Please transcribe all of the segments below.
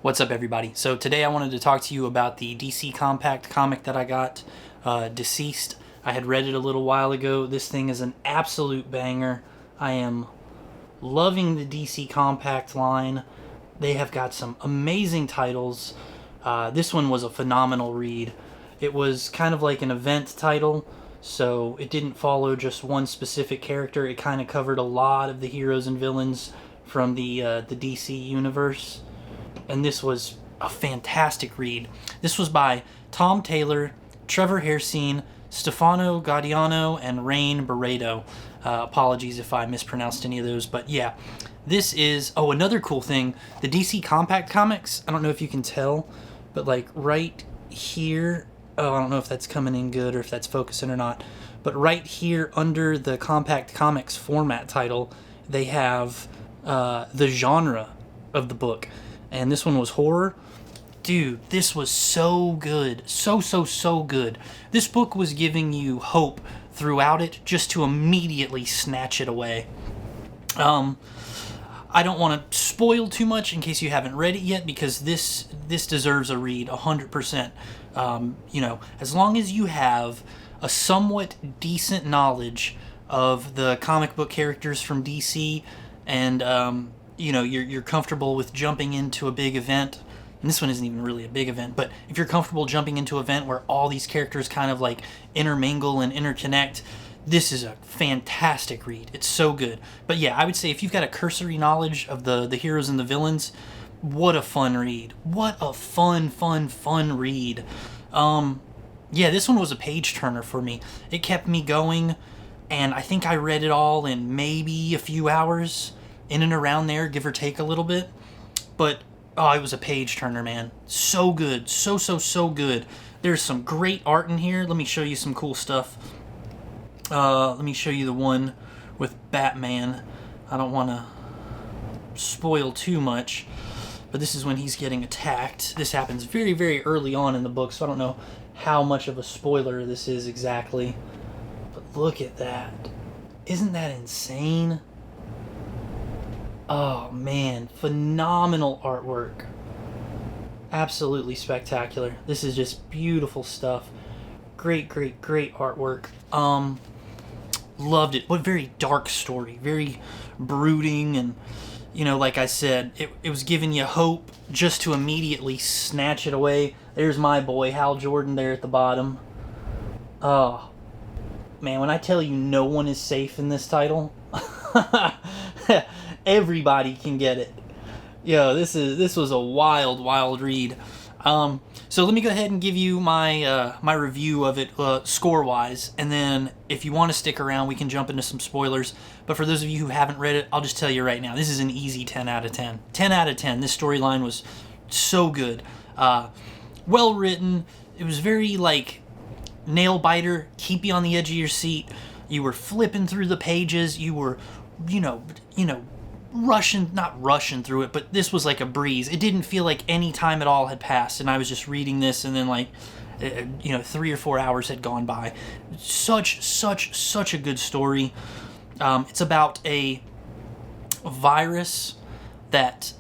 What's up, everybody? So today I wanted to talk to you about the DC Compact comic that I got, DCeased. I had read it a little while ago. This thing is an absolute banger. I am loving the DC Compact line. They have got some amazing titles. This one was a phenomenal read. It was kind of like an event title, so it didn't follow just one specific character. It kind of covered a lot of the heroes and villains from the DC universe. And this was a fantastic read. This was by Tom Taylor, Trevor Hairsine, Stefano Gaudiano, and Rain Barreto. Apologies if I mispronounced any of those, but yeah. This is, another cool thing, the DC Compact comics, I don't know if you can tell, but like right here, I don't know if that's coming in good or if that's focusing or not, but right here under the Compact Comics format title, they have the genre of the book. And this one was horror. Dude, this was so good. So good. This book was giving you hope throughout it just to immediately snatch it away. I don't want to spoil too much in case you haven't read it yet, because this deserves a read 100%. As long as you have a somewhat decent knowledge of the comic book characters from DC and you're comfortable with jumping into a big event, and this one isn't even really a big event, but if you're comfortable jumping into an event where all these characters kind of like intermingle and interconnect, this is a fantastic read. It's so good. But yeah, I would say if you've got a cursory knowledge of the heroes and the villains, what a fun read. What a fun read. This one was a page turner for me. It kept me going, and I think I read it all in maybe a few hours, in and around there, give or take a little bit. But it was a page turner, man. So good. So good. There's some great art in here. Let me show you some cool stuff. Let me show you the one with Batman. I don't want to spoil too much, but this is when he's getting attacked. This happens very, very early on in the book, so I don't know how much of a spoiler this is exactly. But look at that. Isn't that insane? Oh man, phenomenal artwork. Absolutely spectacular. This is just beautiful stuff. Great artwork. Loved it. What very dark story. Very brooding, and like I said, it was giving you hope just to immediately snatch it away. There's my boy Hal Jordan there at the bottom. Oh man, when I tell you no one is safe in this title, everybody can get it. This was a wild read. So let me go ahead and give you my my review of it score-wise, and then if you want to stick around, we can jump into some spoilers. But for those of you who haven't read it, I'll just tell you right now, this is an easy 10 out of 10. 10 out of 10. This storyline was so good. Well written. It was very, nail-biter, keep you on the edge of your seat. You were flipping through the pages. You were, not rushing through it, but this was like a breeze. It didn't feel like any time at all had passed, and I was just reading this, and then 3 or 4 hours had gone by. Such a good story. It's about a virus that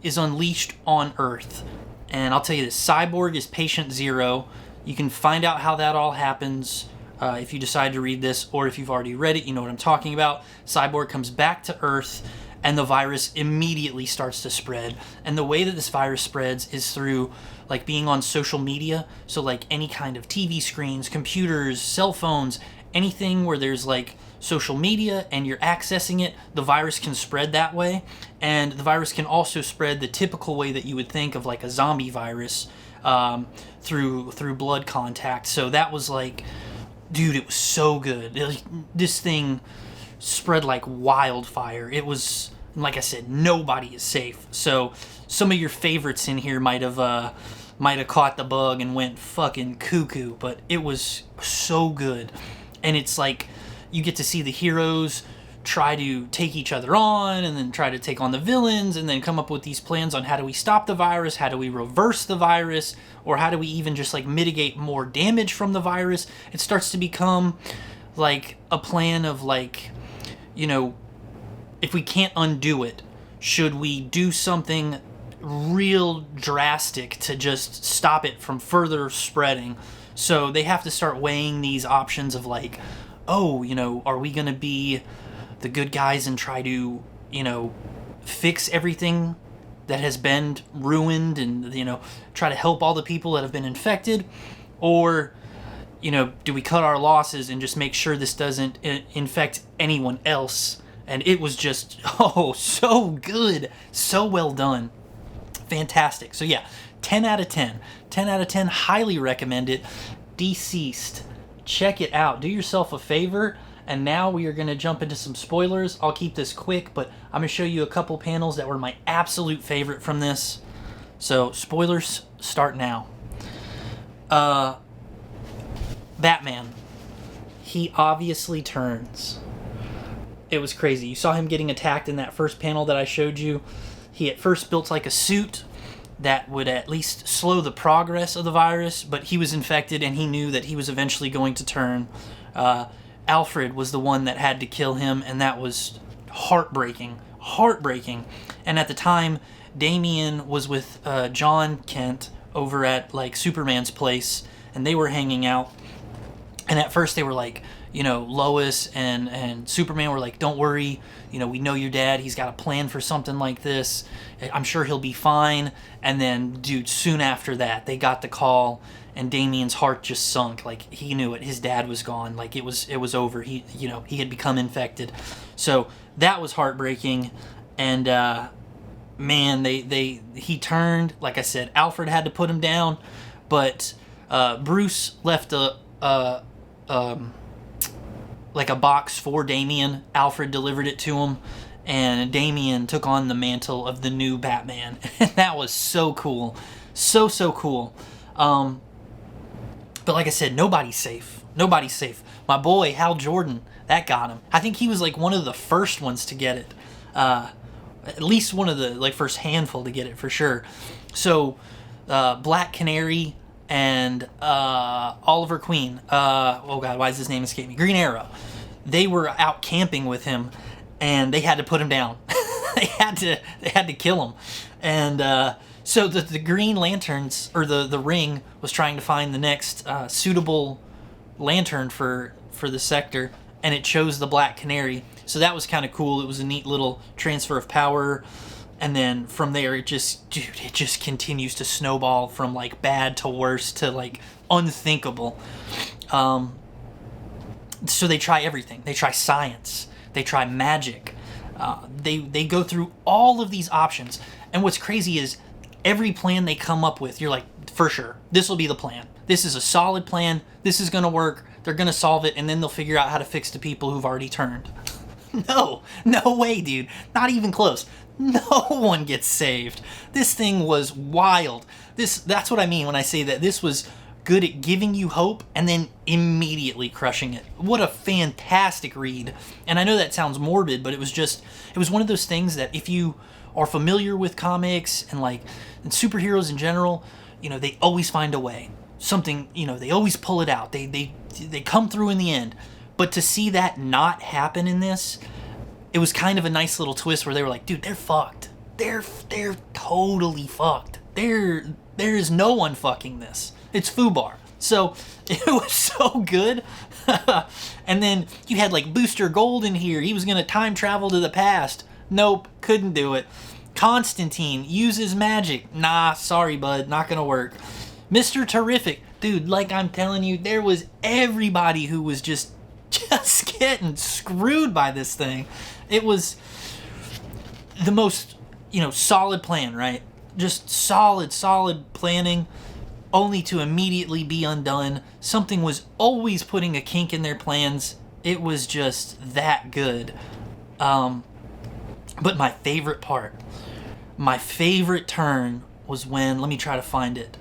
is unleashed on Earth, and I'll tell you this: Cyborg is patient zero. You can find out how that all happens if you decide to read this, or if you've already read it, you know what I'm talking about. Cyborg comes back to Earth, and the virus immediately starts to spread. And the way that this virus spreads is through being on social media. So any kind of TV screens, computers, cell phones, anything where there's social media and you're accessing it, the virus can spread that way. And the virus can also spread the typical way that you would think of a zombie virus, through blood contact. So that was dude, it was so good. This thing spread like wildfire. It was, like I said, nobody is safe. So some of your favorites in here might have caught the bug and went fucking cuckoo, but it was so good. And it's you get to see the heroes try to take each other on, and then try to take on the villains, and then come up with these plans on how do we stop the virus, how do we reverse the virus, or how do we even just mitigate more damage from the virus. It starts to become a plan of if we can't undo it, should we do something real drastic to just stop it from further spreading. So they have to start weighing these options of like, oh, are we going to be the good guys and try to, fix everything that has been ruined and, try to help all the people that have been infected? Or, do we cut our losses and just make sure this doesn't infect anyone else? And it was just, so good. So well done. Fantastic. So yeah, 10 out of 10. 10 out of 10. Highly recommend it. DCeased. Check it out. Do yourself a favor. And now we are going to jump into some spoilers. I'll keep this quick, but I'm going to show you a couple panels that were my absolute favorite from this. So spoilers start now. Batman. He obviously turns. It was crazy. You saw him getting attacked in that first panel that I showed you. He at first built like a suit that would at least slow the progress of the virus, but he was infected and he knew that he was eventually going to turn. Alfred was the one that had to kill him, and that was heartbreaking. Heartbreaking. And at the time, Damian was with John Kent over at like Superman's place, and they were hanging out. And at first they were like, Lois and Superman were like, don't worry, we know your dad. He's got a plan for something like this. I'm sure he'll be fine. And then, dude, soon after that, they got the call, and Damian's heart just sunk. Like, he knew it. His dad was gone. Like, it was over. He had become infected. So that was heartbreaking. And, man, he turned. Like I said, Alfred had to put him down, but Bruce left like a box for Damian. Alfred delivered it to him, and Damian took on the mantle of the new Batman. And that was so cool. So cool. But like I said, nobody's safe. Nobody's safe. My boy, Hal Jordan, that got him. I think he was like one of the first ones to get it. At least one of the like first handful to get it for sure. So Black Canary and Oliver Queen, oh god, why does his name escape me? Green Arrow. They were out camping with him, and they had to put him down. they had to kill him. And so the Green Lanterns, or the Ring, was trying to find the next suitable lantern for the sector, and it chose the Black Canary. So that was kind of cool. It was a neat little transfer of power. And then from there, it just continues to snowball from like bad to worse to like unthinkable. So they try everything. They try science. They try magic. They go through all of these options. And what's crazy is every plan they come up with, you're like, for sure, this will be the plan. This is a solid plan. This is going to work. They're going to solve it, and then they'll figure out how to fix the people who've already turned. No way, dude. Not even close. No one gets saved. This thing was wild. That's what I mean when I say that this was good at giving you hope and then immediately crushing it. What a fantastic read. And I know that sounds morbid, but it was one of those things that if you are familiar with comics and superheroes in general, they always find a way. Something, they always pull it out. They come through in the end. But to see that not happen in this, it was kind of a nice little twist where they were like, dude, they're fucked. They're totally fucked. There is no one fucking this. It's FUBAR. So it was so good. And then you had like Booster Gold in here. He was going to time travel to the past. Nope, couldn't do it. Constantine uses magic. Nah, sorry, bud, not going to work. Mr. Terrific. Dude, like I'm telling you, there was everybody who was just getting screwed by this thing. It was the most, solid plan, right? Just solid planning, only to immediately be undone. Something was always putting a kink in their plans. It was just that good. But my favorite part, my favorite turn was when, let me try to find it.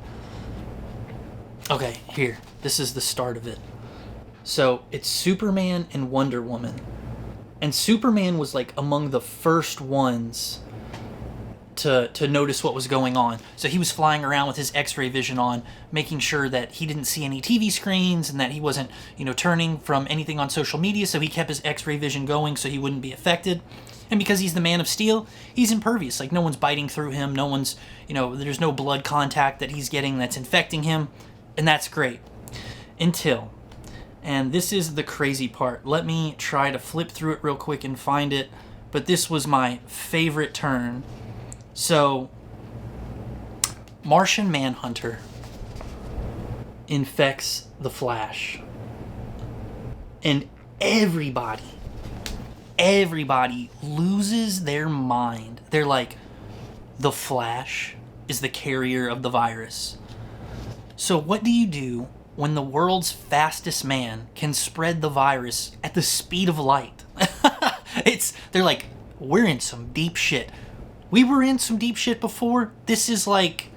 Okay, here. This is the start of it. So it's Superman and Wonder Woman. And Superman was like among the first ones to notice what was going on. So he was flying around with his X-ray vision on, making sure that he didn't see any TV screens and that he wasn't, turning from anything on social media. So he kept his X-ray vision going so he wouldn't be affected. And because he's the Man of Steel, he's impervious. Like, no one's biting through him. No one's, there's no blood contact that he's getting that's infecting him. And that's great. And this is the crazy part. Let me try to flip through it real quick and find it. But this was my favorite turn. So, Martian Manhunter infects the Flash. And everybody loses their mind. They're like, the Flash is the carrier of the virus. So what do you do when the world's fastest man can spread the virus at the speed of light? They're like, we're in some deep shit. We were in some deep shit before. This is like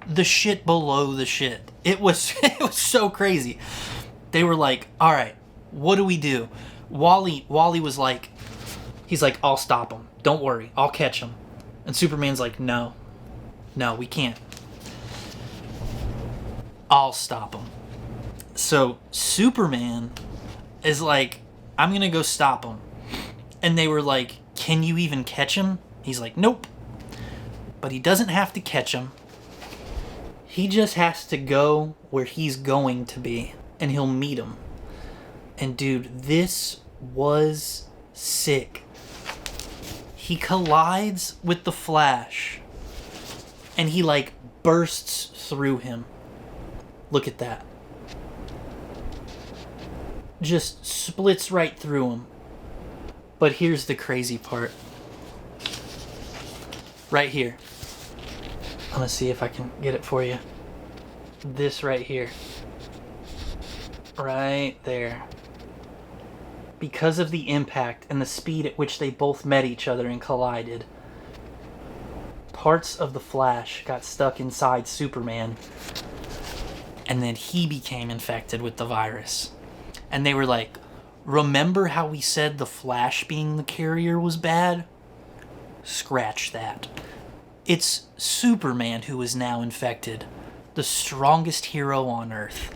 the shit below the shit. It was so crazy. They were like, all right, what do we do? Wally was like, he's like, I'll stop him. Don't worry, I'll catch him. And Superman's like, no, we can't. I'll stop him. So Superman is like, I'm gonna go stop him. And they were like, can you even catch him? He's like, nope. But he doesn't have to catch him. He just has to go where he's going to be, and he'll meet him. And dude, this was sick. He collides with the Flash, and he like bursts through him. Look at that. Just splits right through him. But here's the crazy part. Right here. I'm gonna see if I can get it for you. This right here. Right there. Because of the impact and the speed at which they both met each other and collided, parts of the Flash got stuck inside Superman, and then he became infected with the virus. And they were like, remember how we said the Flash being the carrier was bad? Scratch that. It's Superman who is now infected, the strongest hero on Earth.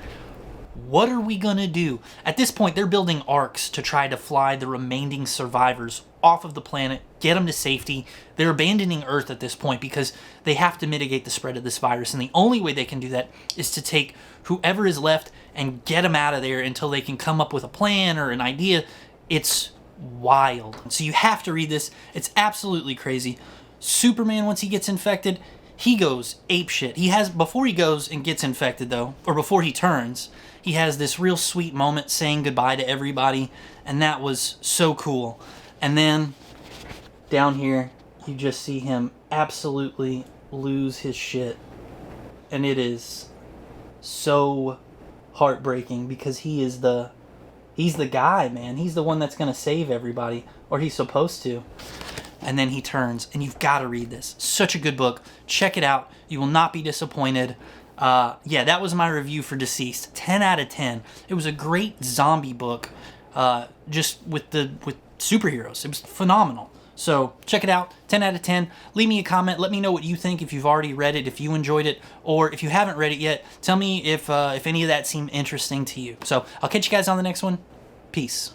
What are we gonna do? At this point, they're building arcs to try to fly the remaining survivors off of the planet, get them to safety. They're abandoning Earth at this point because they have to mitigate the spread of this virus, and the only way they can do that is to take whoever is left and get them out of there until they can come up with a plan or an idea. It's wild. So you have to read this. It's absolutely crazy. Superman, once he gets infected, he goes apeshit. Before he goes and gets infected though, or before he turns, he has this real sweet moment saying goodbye to everybody, and that was so cool. And then down here, you just see him absolutely lose his shit. And it is so heartbreaking because he's the guy, man. He's the one that's going to save everybody, or he's supposed to. And then he turns, and you've got to read this. Such a good book. Check it out. You will not be disappointed. Yeah, that was my review for DCeased. 10 out of 10. It was a great zombie book, just with superheroes. It was phenomenal. So check it out. 10 out of 10. Leave me a comment. Let me know what you think if you've already read it, if you enjoyed it, or if you haven't read it yet. Tell me if any of that seemed interesting to you. So I'll catch you guys on the next one. Peace.